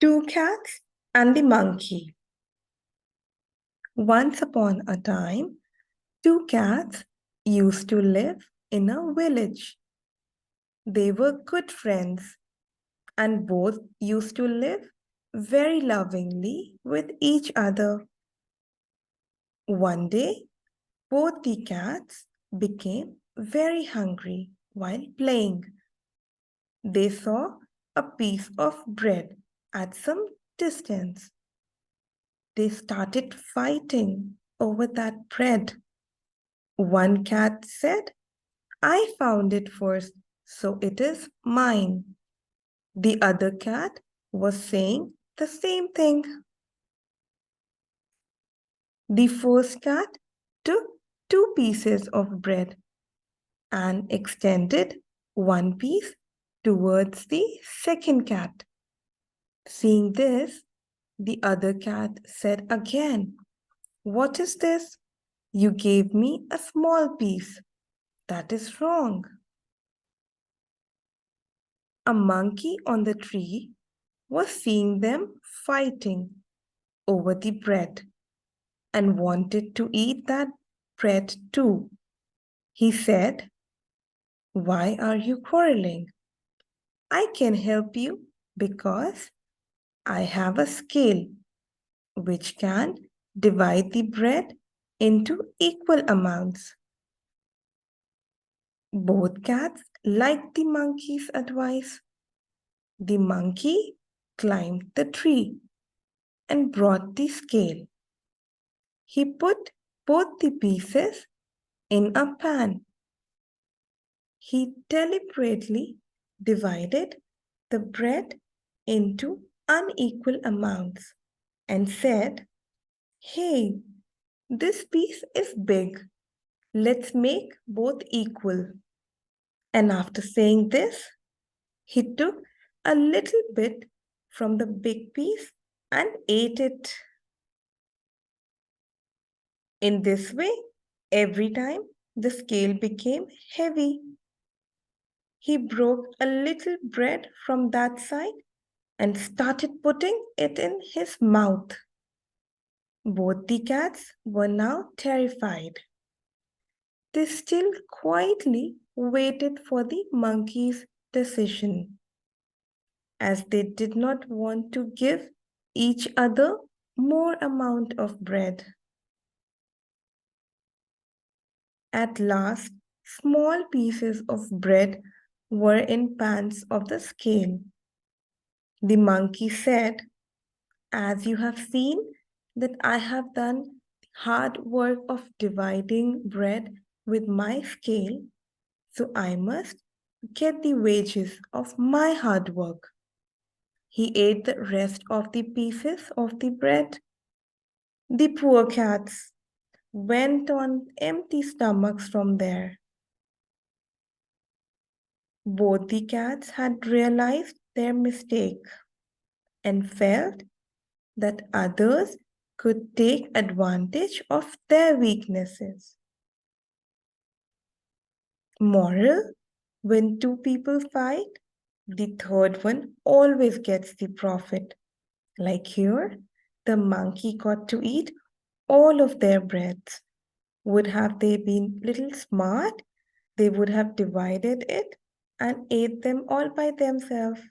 Two cats and the monkey. Once upon a time, two cats used to live in a village. They were good friends and both used to live very lovingly with each other. One day, both the cats became very hungry while playing. They saw a piece of bread at some distance. They started fighting over that bread. One cat said, I found it first, so it is mine. The other cat was saying the same thing. The first cat took two pieces of bread and extended one piece towards the second cat. Seeing this, the other cat said again, What is this? You gave me a small piece. That is wrong. A monkey on the tree was seeing them fighting over the bread and wanted to eat that bread too. He said, Why are you quarreling? I can help you because I have a scale which can divide the bread into equal amounts. Both cats liked the monkey's advice. The monkey climbed the tree and brought the scale. He put both the pieces in a pan. He deliberately divided the bread into unequal amounts and said, Hey, this piece is big. Let's make both equal. And after saying this, he took a little bit from the big piece and ate it. In this way, every time the scale became heavy, he broke a little bread from that side and started putting it in his mouth. Both the cats were now terrified. They still quietly waited for the monkey's decision, as they did not want to give each other more amount of bread. At last, small pieces of bread were in pans of the scale. The monkey said, As you have seen that I have done hard work of dividing bread with my scale, so I must get the wages of my hard work. He ate the rest of the pieces of the bread. The poor cats went on empty stomachs from there. Both the cats had realized their mistake and felt that others could take advantage of their weaknesses. Moral: when two people fight, the third one always gets the profit. Like here, the monkey got to eat all of their breads. Would have they been little smart, they would have divided it and ate them all by themselves.